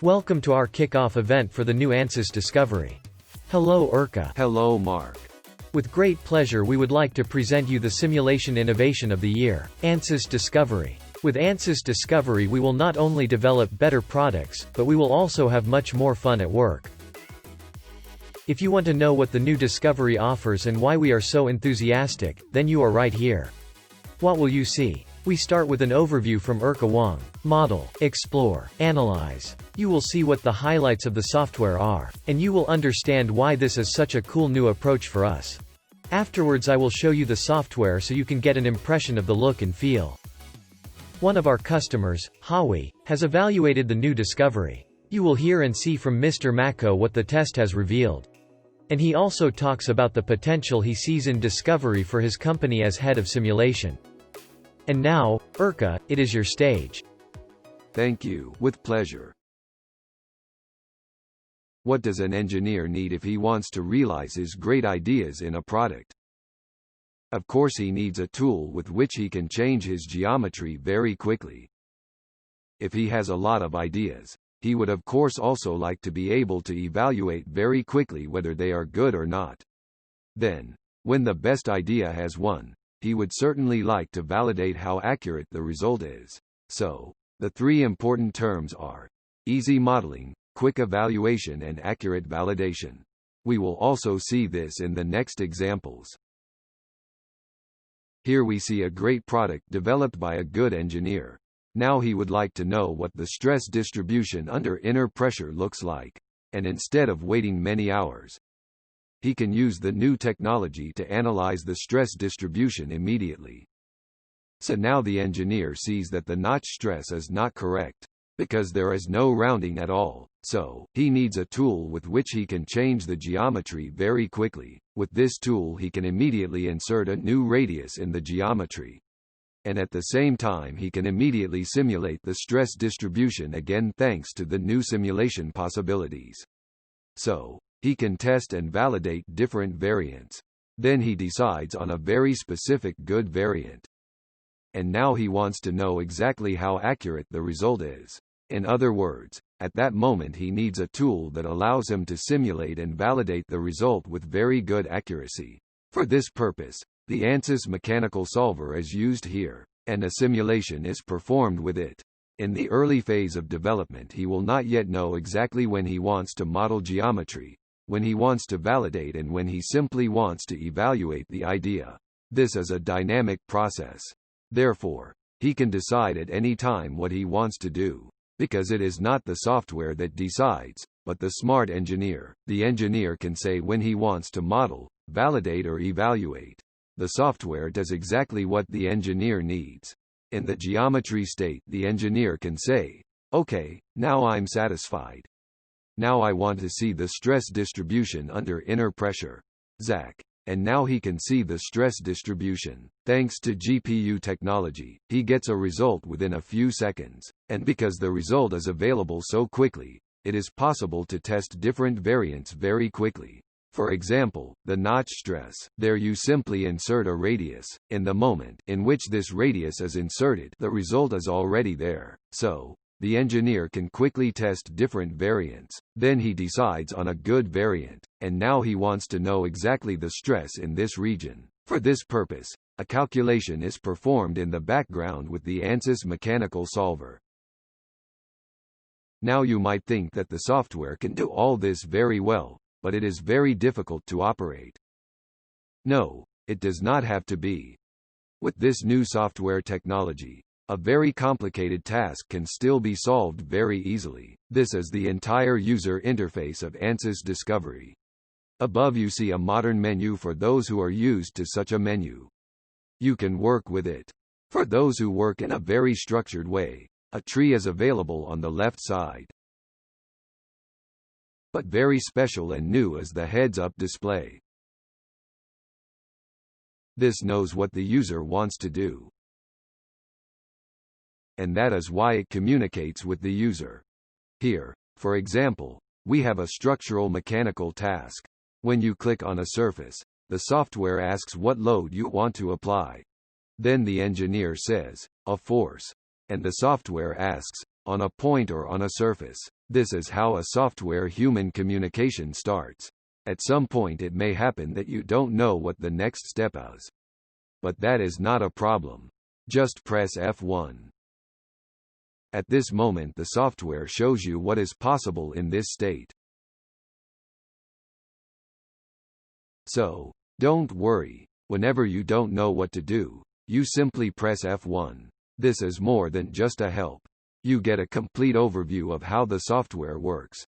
Welcome to our kickoff event for the new Ansys Discovery. Hello Urka. Hello Mark. With great pleasure we would like to present you the simulation innovation of the year, Ansys Discovery. With Ansys Discovery we will not only develop better products, but we will also have much more fun at work. If you want to know what the new Discovery offers and why we are so enthusiastic, then you are right here. What will you see? We start with an overview from Urka Wang. Model, explore, analyze. You will see what the highlights of the software are, and you will understand why this is such a cool new approach for us. Afterwards I will show you the software so you can get an impression of the look and feel. One of our customers, Hawi, has evaluated the new Discovery. You will hear and see from Mr. Mako what the test has revealed. And he also talks about the potential he sees in Discovery for his company as head of simulation. And now, Urka, it is your stage. Thank you, with pleasure. What does an engineer need if he wants to realize his great ideas in a product? Of course he needs a tool with which he can change his geometry very quickly. If he has a lot of ideas, he would of course also like to be able to evaluate very quickly whether they are good or not. Then, when the best idea has won, he would certainly like to validate how accurate the result is. So, the three important terms are easy modeling, quick evaluation and accurate validation. We will also see this in the next examples. Here we see a great product developed by a good engineer. Now he would like to know what the stress distribution under inner pressure looks like. And instead of waiting many hours, he can use the new technology to analyze the stress distribution immediately. So now the engineer sees that the notch stress is not correct, because there is no rounding at all, so he needs a tool with which he can change the geometry very quickly. With this tool he can immediately insert a new radius in the geometry. And at the same time he can immediately simulate the stress distribution again thanks to the new simulation possibilities. So, he can test and validate different variants. Then he decides on a very specific good variant. And now he wants to know exactly how accurate the result is. In other words, at that moment he needs a tool that allows him to simulate and validate the result with very good accuracy. For this purpose, the Ansys Mechanical solver is used here, and a simulation is performed with it. In the early phase of development he will not yet know exactly when he wants to model geometry, when he wants to validate and when he simply wants to evaluate the idea. This is a dynamic process. Therefore, he can decide at any time what he wants to do. Because it is not the software that decides, but the smart engineer. The engineer can say when he wants to model, validate or evaluate. The software does exactly what the engineer needs. In the geometry state the engineer can say, okay, now I'm satisfied. Now I want to see the stress distribution under inner pressure. Zack. And now he can see the stress distribution. Thanks to GPU technology, he gets a result within a few seconds. And because the result is available so quickly, it is possible to test different variants very quickly. For example, the notch stress. There you simply insert a radius. In the moment in which this radius is inserted, the result is already there. So, the engineer can quickly test different variants. Then he decides on a good variant, and now he wants to know exactly the stress in this region. For this purpose, a calculation is performed in the background with the Ansys Mechanical solver. Now you might think that the software can do all this very well, but it is very difficult to operate. No, it does not have to be. With this new software technology, a very complicated task can still be solved very easily. This is the entire user interface of Ansys Discovery. Above you see a modern menu for those who are used to such a menu. You can work with it. For those who work in a very structured way, a tree is available on the left side. But very special and new is the heads-up display. This knows what the user wants to do. And that is why it communicates with the user. Here, for example, we have a structural mechanical task. When you click on a surface, the software asks what load you want to apply. Then the engineer says, a force. And the software asks, on a point or on a surface. This is how a software-human communication starts. At some point it may happen that you don't know what the next step is. But that is not a problem. Just press F1. At this moment the software shows you what is possible in this state. So, don't worry. Whenever you don't know what to do, you simply press F1. This is more than just a help. You get a complete overview of how the software works.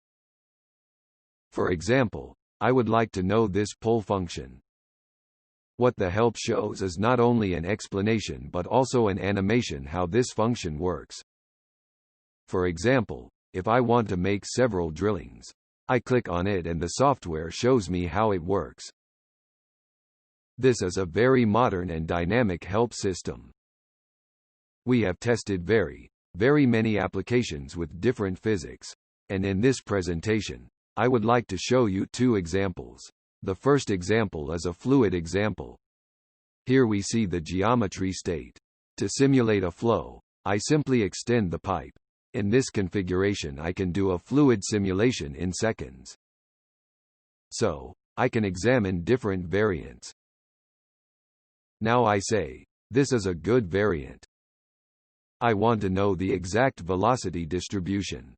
For example, I would like to know this pull function. What the help shows is not only an explanation but also an animation how this function works. For example, if I want to make several drillings, I click on it and the software shows me how it works. This is a very modern and dynamic help system. We have tested very many applications with different physics, and in this presentation, I would like to show you two examples. The first example is a fluid example. Here we see the geometry state. To simulate a flow, I simply extend the pipe. In this configuration I can do a fluid simulation in seconds. So, I can examine different variants. Now I say, this is a good variant. I want to know the exact velocity distribution.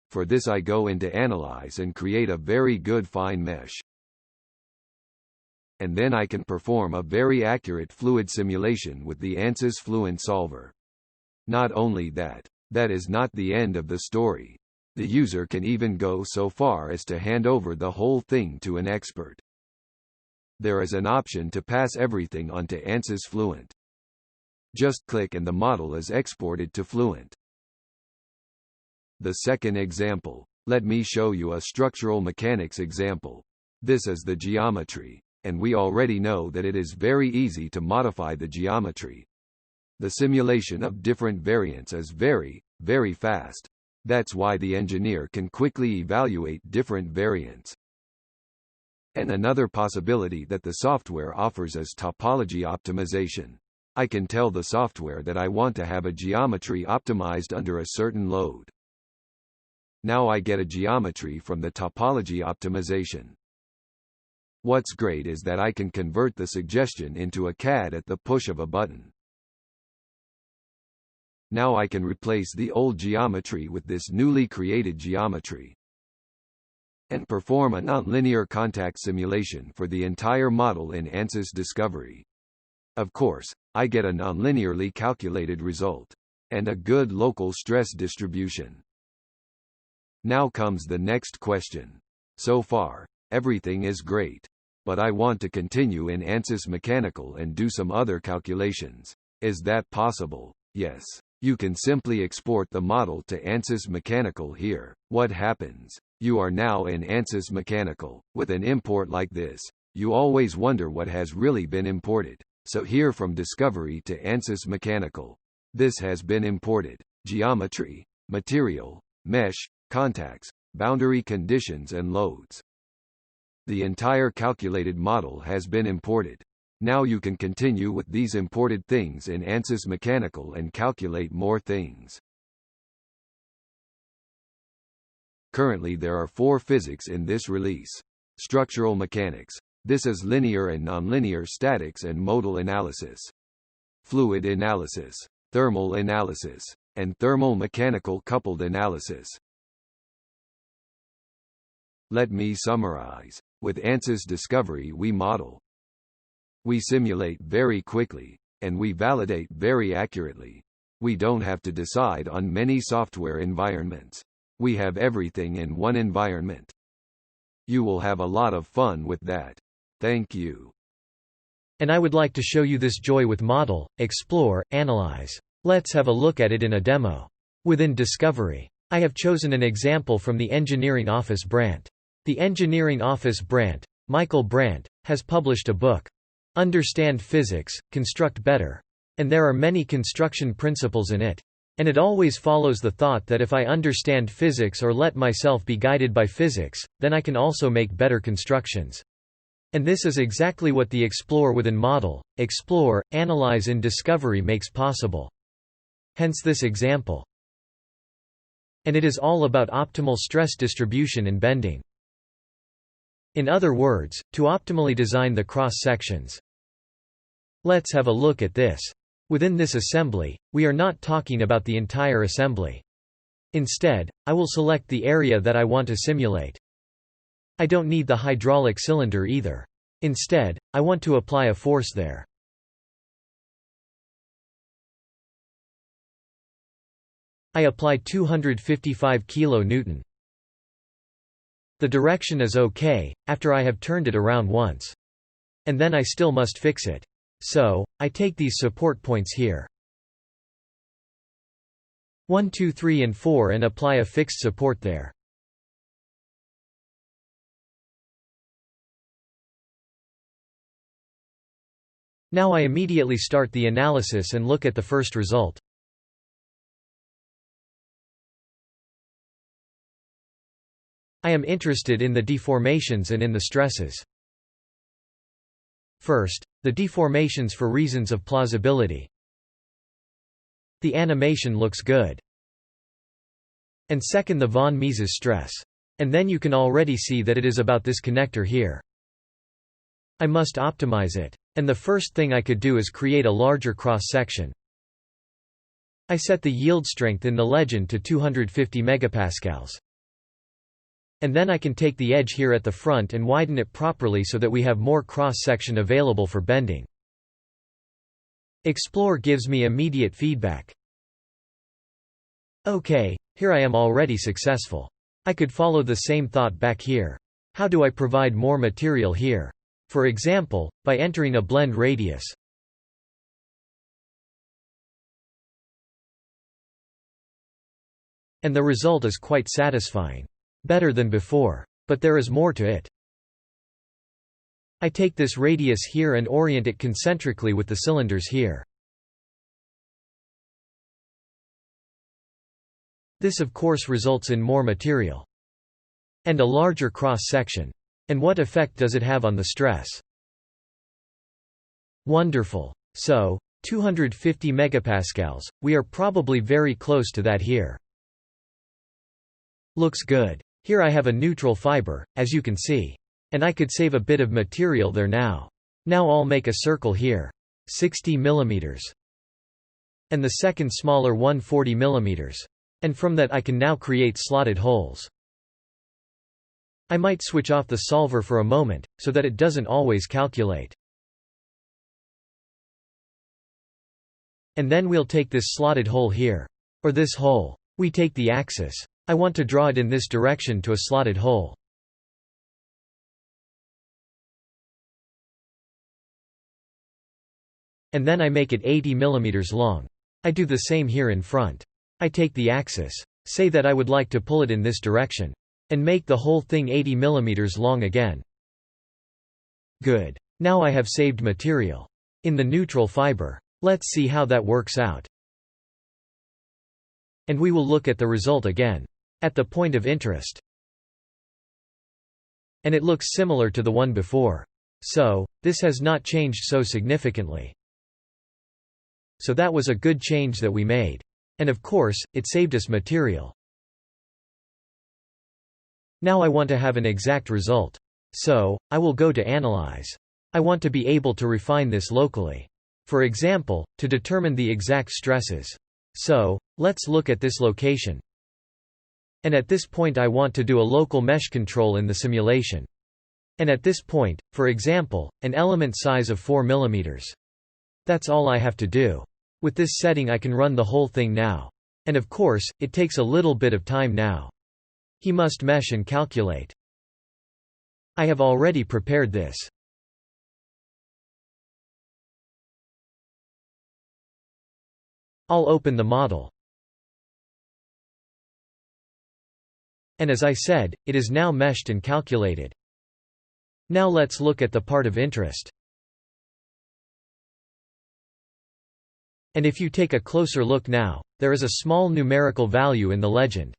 For this I go into Analyze and create a very good fine mesh. And then I can perform a very accurate fluid simulation with the Ansys Fluent Solver. Not only that, that is not the end of the story. The user can even go so far as to hand over the whole thing to an expert. There is an option to pass everything onto Ansys Fluent. Just click and the model is exported to Fluent. The second example. Let me show you a structural mechanics example. This is the geometry, and we already know that it is very easy to modify the geometry. The simulation of different variants is very fast. That's why the engineer can quickly evaluate different variants. And another possibility that the software offers is topology optimization. I can tell the software that I want to have a geometry optimized under a certain load. Now I get a geometry from the topology optimization. What's great is that I can convert the suggestion into a CAD at the push of a button. Now I can replace the old geometry with this newly created geometry and perform a nonlinear contact simulation for the entire model in Ansys Discovery. Of course, I get a nonlinearly calculated result and a good local stress distribution. Now comes the next question. So far, everything is great. But I want to continue in Ansys Mechanical and do some other calculations. Is that possible? Yes. You can simply export the model to Ansys Mechanical here. What happens? You are now in Ansys Mechanical. With an import like this, you always wonder what has really been imported. So here from Discovery to Ansys Mechanical. This has been imported. Geometry, material, mesh, contacts, boundary conditions and loads. The entire calculated model has been imported. Now you can continue with these imported things in Ansys Mechanical and calculate more things. Currently there are 4 physics in this release. Structural mechanics. This is linear and nonlinear statics and modal analysis. Fluid analysis, thermal analysis, and thermal mechanical coupled analysis. Let me summarize. With Ansys Discovery we model. We simulate very quickly, and we validate very accurately. We don't have to decide on many software environments. We have everything in one environment. You will have a lot of fun with that. Thank you. And I would like to show you this joy with Model, Explore, Analyze. Let's have a look at it in a demo. Within Discovery, I have chosen an example from the Engineering Office Brandt. The Engineering Office Brandt, Michael Brandt, has published a book, Understand Physics, Construct Better. And there are many construction principles in it. And it always follows the thought that if I understand physics or let myself be guided by physics, then I can also make better constructions. And this is exactly what the Explore within Model, Explore, Analyze in Discovery makes possible. Hence this example. And it is all about optimal stress distribution and bending. In other words, to optimally design the cross-sections. Let's have a look at this. Within this assembly, we are not talking about the entire assembly. Instead, I will select the area that I want to simulate. I don't need the hydraulic cylinder either. Instead, I want to apply a force there. I apply 255 kN. The direction is okay, after I have turned it around once. And then I still must fix it. So, I take these support points here. 1, 2, 3 and 4 and apply a fixed support there. Now I immediately start the analysis and look at the first result. I am interested in the deformations and in the stresses. First, the deformations for reasons of plausibility. The animation looks good. And second, the von Mises stress. And then you can already see that it is about this connector here. I must optimize it. And the first thing I could do is create a larger cross-section. I set the yield strength in the legend to 250 megapascals. And then I can take the edge here at the front and widen it properly so that we have more cross-section available for bending. Explore gives me immediate feedback. Okay, here I am already successful. I could follow the same thought back here. How do I provide more material here? For example, by entering a blend radius. And the result is quite satisfying. Better than before. But there is more to it. I take this radius here and orient it concentrically with the cylinders here. This of course results in more material. And a larger cross-section. And what effect does it have on the stress? Wonderful. So, 250 megapascals, we are probably very close to that here. Looks good. Here I have a neutral fiber, as you can see. And I could save a bit of material there now. Now I'll make a circle here. 60 mm. And the second smaller one 40 mm. And from that I can now create slotted holes. I might switch off the solver for a moment, so that it doesn't always calculate. And then we'll take this slotted hole here. Or this hole. We take the axis. I want to draw it in this direction to a slotted hole. And then I make it 80 mm long. I do the same here in front. I take the axis. Say that I would like to pull it in this direction. And make the whole thing 80 mm long again. Good. Now I have saved material. In the neutral fiber. Let's see how that works out. And we will look at the result again. At the point of interest. And it looks similar to the one before. So, this has not changed so significantly. So that was a good change that we made. And of course, it saved us material. Now I want to have an exact result. So, I will go to Analyze. I want to be able to refine this locally. For example, to determine the exact stresses. So, let's look at this location. And at this point I want to do a local mesh control in the simulation. And at this point, for example, an element size of 4 mm. That's all I have to do. With this setting I can run the whole thing now. And of course, it takes a little bit of time now. He must mesh and calculate. I have already prepared this. I'll open the model. And as I said, it is now meshed and calculated. Now let's look at the part of interest. And if you take a closer look now, there is a small numerical value in the legend.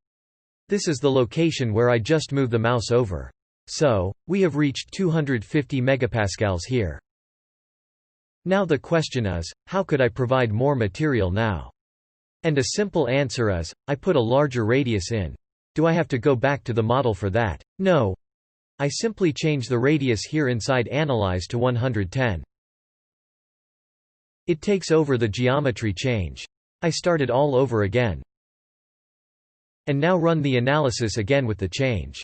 This is the location where I just moved the mouse over. So, we have reached 250 megapascals here. Now the question is, how could I provide more material now? And a simple answer is, I put a larger radius in. Do I have to go back to the model for that? No. I simply change the radius here inside Analyze to 110. It takes over the geometry change. I start it all over again. And now run the analysis again with the change.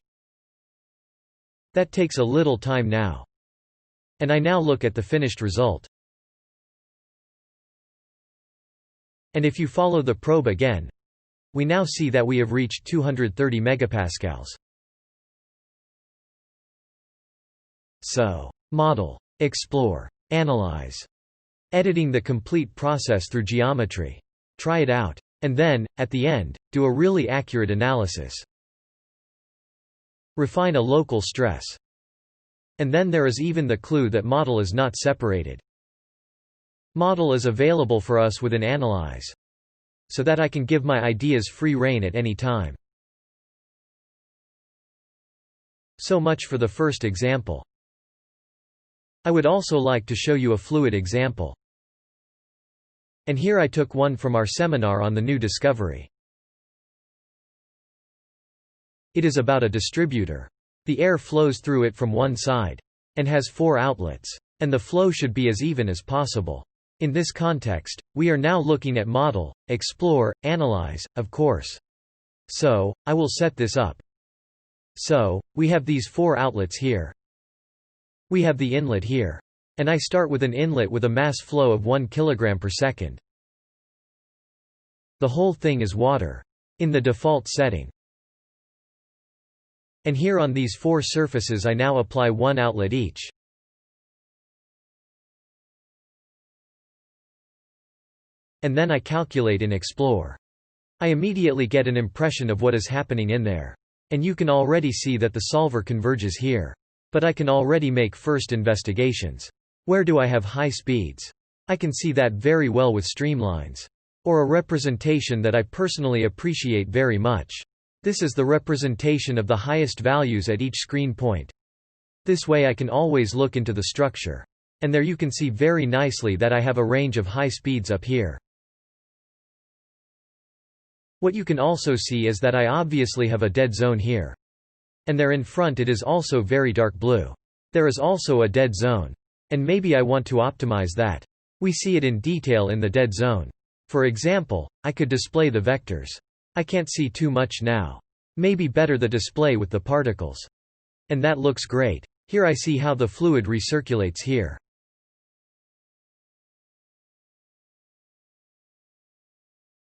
That takes a little time now. And I now look at the finished result. And if you follow the probe again, we now see that we have reached 230 megapascals. So, model, explore, analyze. Editing the complete process through geometry. Try it out. And then, at the end, do a really accurate analysis. Refine a local stress. And then there is even the clue that model is not separated. Model is available for us within Analyze, so that I can give my ideas free rein at any time. So much for the first example. I would also like to show you a fluid example. And here I took one from our seminar on the new discovery. It is about a distributor. The air flows through it from one side, and has 4 outlets. And the flow should be as even as possible. In this context, we are now looking at model, explore, analyze, of course. So, I will set this up. So, we have these 4 outlets here. We have the inlet here. And I start with an inlet with a mass flow of 1 kg per second. The whole thing is water. In the default setting. And here on these 4 surfaces I now apply 1 outlet each. And then I calculate in Explore. I immediately get an impression of what is happening in there. And you can already see that the solver converges here. But I can already make first investigations. Where do I have high speeds? I can see that very well with streamlines. Or a representation that I personally appreciate very much. This is the representation of the highest values at each screen point. This way I can always look into the structure. And there you can see very nicely that I have a range of high speeds up here. What you can also see is that I obviously have a dead zone here. And there in front it is also very dark blue. There is also a dead zone. And maybe I want to optimize that. We see it in detail in the dead zone. For example, I could display the vectors. I can't see too much now. Maybe better the display with the particles. And that looks great. Here I see how the fluid recirculates here.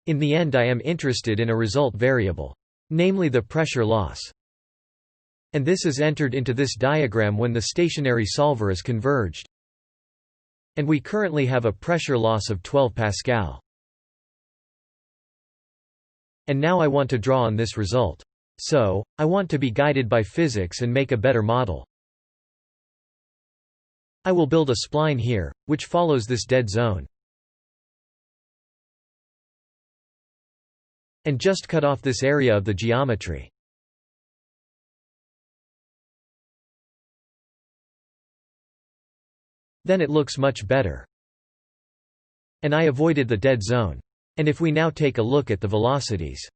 In the end I am interested in a result variable. Namely the pressure loss. And this is entered into this diagram when the stationary solver is converged. And we currently have a pressure loss of 12 Pascal. And now I want to draw on this result. So, I want to be guided by physics and make a better model. I will build a spline here, which follows this dead zone. And just cut off this area of the geometry. Then it looks much better. And I avoided the dead zone. And if we now take a look at the velocities.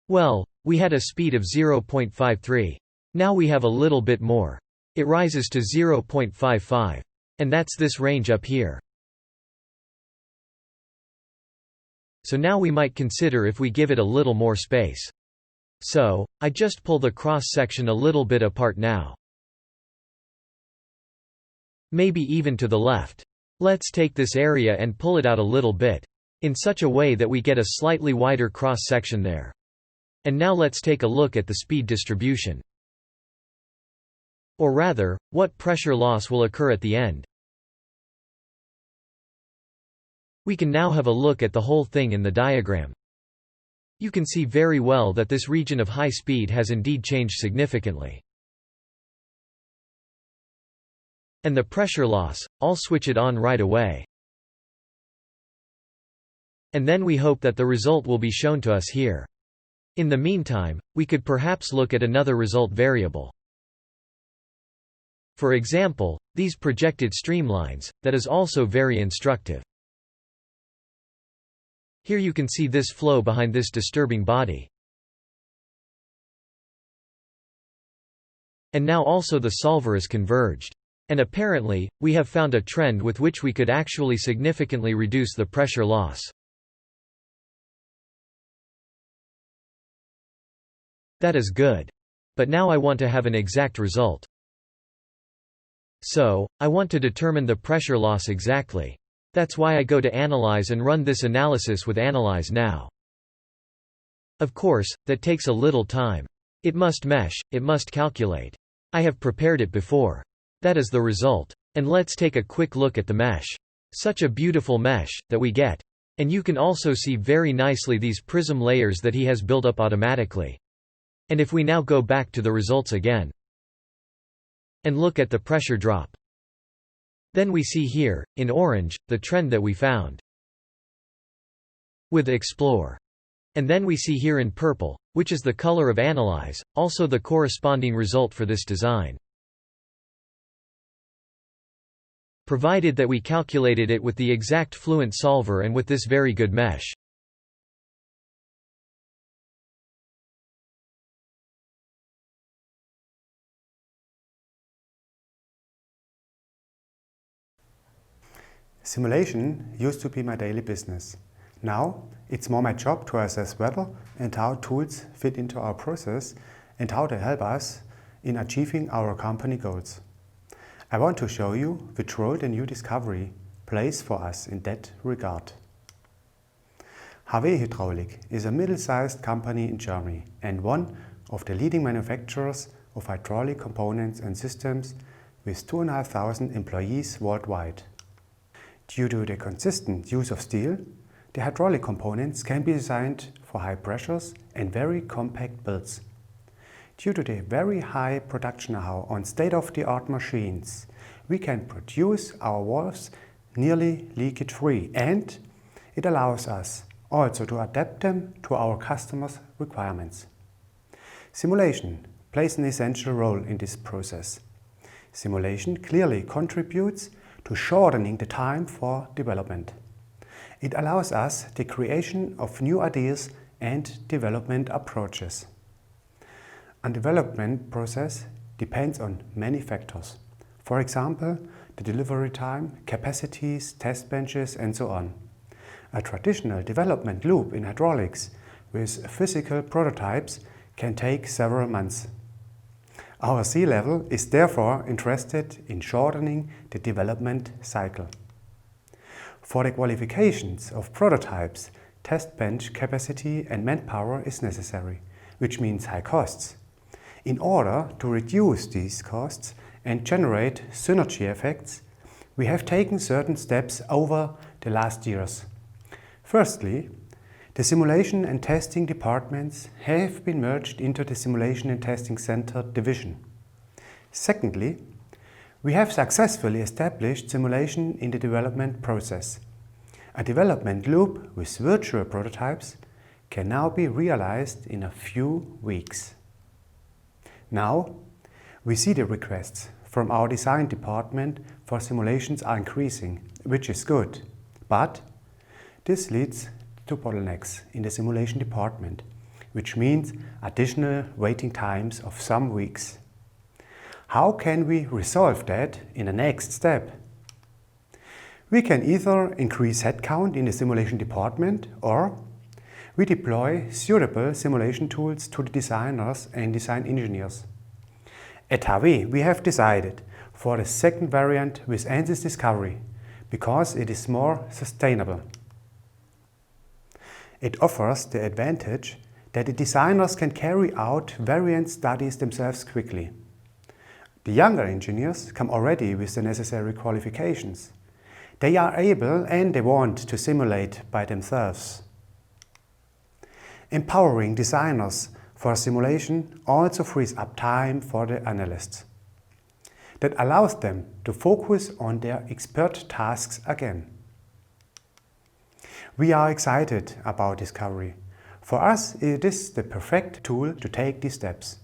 Well, we had a speed of 0.53. Now we have a little bit more. It rises to 0.55. And that's this range up here. So now we might consider if we give it a little more space. So, I just pull the cross-section a little bit apart now. Maybe even to the left. Let's take this area and pull it out a little bit. In such a way that we get a slightly wider cross-section there. And now let's take a look at the speed distribution. Or rather, what pressure loss will occur at the end. We can now have a look at the whole thing in the diagram. You can see very well that this region of high speed has indeed changed significantly. And the pressure loss, I'll switch it on right away. And then we hope that the result will be shown to us here. In the meantime, we could perhaps look at another result variable. For example, these projected streamlines, that is also very instructive. Here you can see this flow behind this disturbing body. And now also the solver is converged. And apparently, we have found a trend with which we could actually significantly reduce the pressure loss. That is good. But now I want to have an exact result. So, I want to determine the pressure loss exactly. That's why I go to Analyze and run this analysis with Analyze Now. Of course, that takes a little time. It must mesh, it must calculate. I have prepared it before. That is the result. And let's take a quick look at the mesh. Such a beautiful mesh that we get. And you can also see very nicely these prism layers that he has built up automatically. And if we now go back to the results again and look at the pressure drop, then we see here, in orange, the trend that we found with Explore. And then we see here in purple, which is the color of Analyze, also the corresponding result for this design. Provided that we calculated it with the exact fluent solver and with this very good mesh. Simulation used to be my daily business. Now, it's more my job to assess whether and how tools fit into our process and how they help us in achieving our company goals. I want to show you which role the new Discovery plays for us in that regard. HW Hydraulik is a middle-sized company in Germany and one of the leading manufacturers of hydraulic components and systems with 2,500 employees worldwide. Due to the consistent use of steel, the hydraulic components can be designed for high pressures and very compact builds. Due to the very high production know-how on state-of-the-art machines, we can produce our valves nearly leakage-free, and it allows us also to adapt them to our customers' requirements. Simulation plays an essential role in this process. Simulation clearly contributes to shortening the time for development. It allows us the creation of new ideas and development approaches. A development process depends on many factors. For example, the delivery time, capacities, test benches, and so on. A traditional development loop in hydraulics with physical prototypes can take several months. Our C-level is therefore interested in shortening the development cycle. For the qualifications of prototypes, test bench capacity and manpower is necessary, which means high costs. In order to reduce these costs and generate synergy effects, we have taken certain steps over the last years. Firstly, the simulation and testing departments have been merged into the Simulation and Testing Center division. Secondly, we have successfully established simulation in the development process. A development loop with virtual prototypes can now be realized in a few weeks. Now, we see the requests from our design department for simulations are increasing, which is good. But this leads to bottlenecks in the simulation department, which means additional waiting times of some weeks. How can we resolve that in the next step? We can either increase headcount in the simulation department, or we deploy suitable simulation tools to the designers and design engineers. At HW, we have decided for the second variant with Ansys Discovery because it is more sustainable. It offers the advantage that the designers can carry out variant studies themselves quickly. The younger engineers come already with the necessary qualifications. They are able and they want to simulate by themselves. Empowering designers for simulation also frees up time for the analysts. That allows them to focus on their expert tasks again. We are excited about Discovery. For us, it is the perfect tool to take these steps.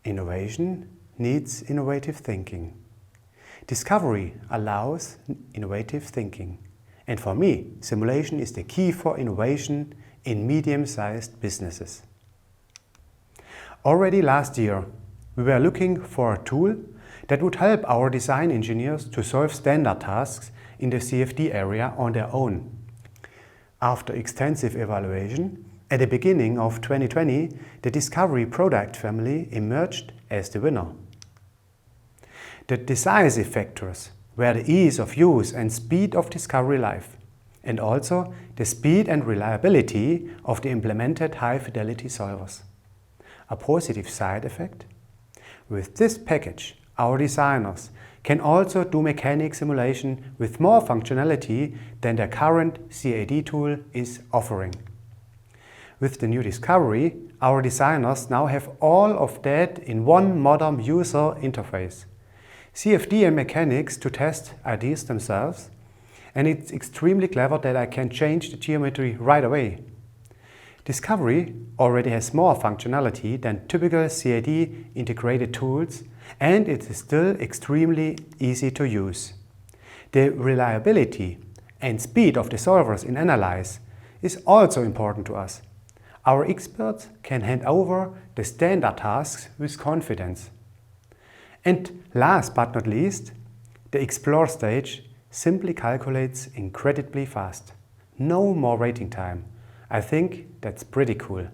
Innovation needs innovative thinking. Discovery allows innovative thinking. And for me, simulation is the key for innovation in medium-sized businesses. Already last year, we were looking for a tool that would help our design engineers to solve standard tasks in the CFD area on their own. After extensive evaluation, at the beginning of 2020, the Discovery product family emerged as the winner. The decisive factors were the ease of use and speed of Discovery Live, and also the speed and reliability of the implemented high-fidelity solvers. A positive side effect? With this package, our designers can also do mechanic simulation with more functionality than their current CAD tool is offering. With the new Discovery, our designers now have all of that in one modern user interface. CFD and mechanics to test ideas themselves, and it's extremely clever that I can change the geometry right away. Discovery already has more functionality than typical CAD integrated tools, and it is still extremely easy to use. The reliability and speed of the solvers in Analyze is also important to us. Our experts can hand over the standard tasks with confidence. And last but not least, the Explore stage simply calculates incredibly fast. No more waiting time. I think that's pretty cool.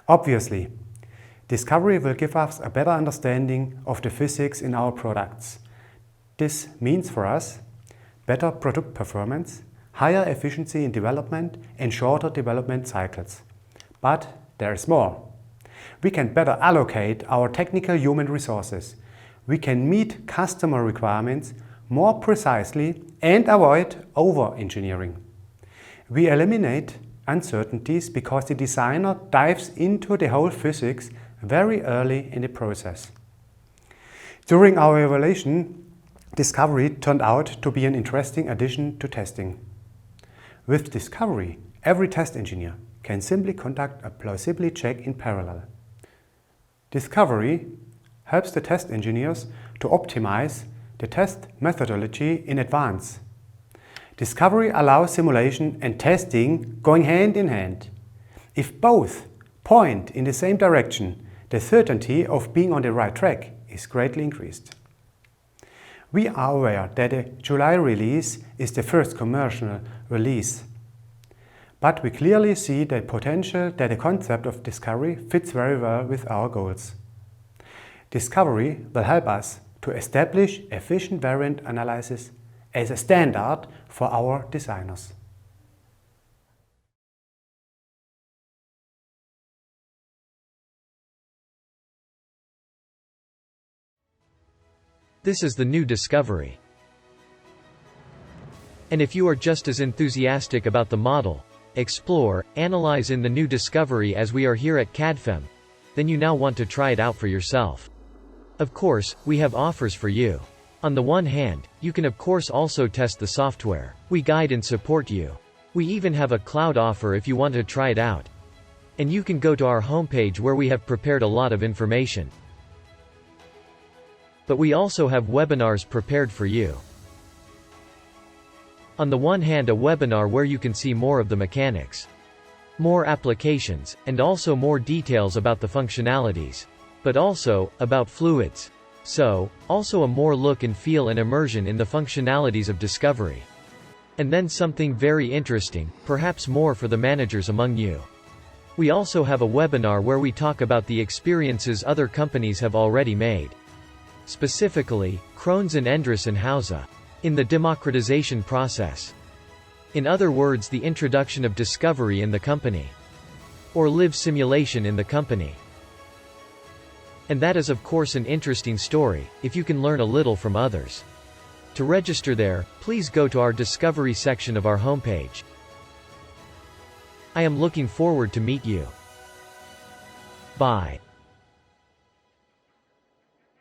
Obviously, Discovery will give us a better understanding of the physics in our products. This means for us better product performance, higher efficiency in development and shorter development cycles. But there is more. We can better allocate our technical human resources. We can meet customer requirements more precisely and avoid over-engineering. We eliminate uncertainties because the designer dives into the whole physics very early in the process. During our evaluation, Discovery turned out to be an interesting addition to testing. With Discovery, every test engineer can simply conduct a plausibility check in parallel. Discovery helps the test engineers to optimize the test methodology in advance. Discovery allows simulation and testing going hand in hand. If both point in the same direction, the certainty of being on the right track is greatly increased. We are aware that the July release is the first commercial release, but we clearly see the potential that the concept of Discovery fits very well with our goals. Discovery will help us to establish efficient variant analysis as a standard for our designers. This is the new Discovery. And if you are just as enthusiastic about the model, explore, analyze in the new Discovery as we are here at CADFEM, then you now want to try it out for yourself. Of course, we have offers for you. On the one hand, you can of course also test the software. We guide and support you. We even have a cloud offer if you want to try it out. And you can go to our homepage where we have prepared a lot of information. But we also have webinars prepared for you. On the one hand, a webinar where you can see more of the mechanics, more applications, and also more details about the functionalities, but also about fluids. So, also a more look and feel and immersion in the functionalities of Discovery. And then something very interesting, perhaps more for the managers among you. We also have a webinar where we talk about the experiences other companies have already made. Specifically, Krones and Endress and Hausa. In the democratization process. In other words, the introduction of Discovery in the company. Or live simulation in the company. And that is of course an interesting story, if you can learn a little from others. To register there, please go to our Discovery section of our homepage. I am looking forward to meet you. Bye.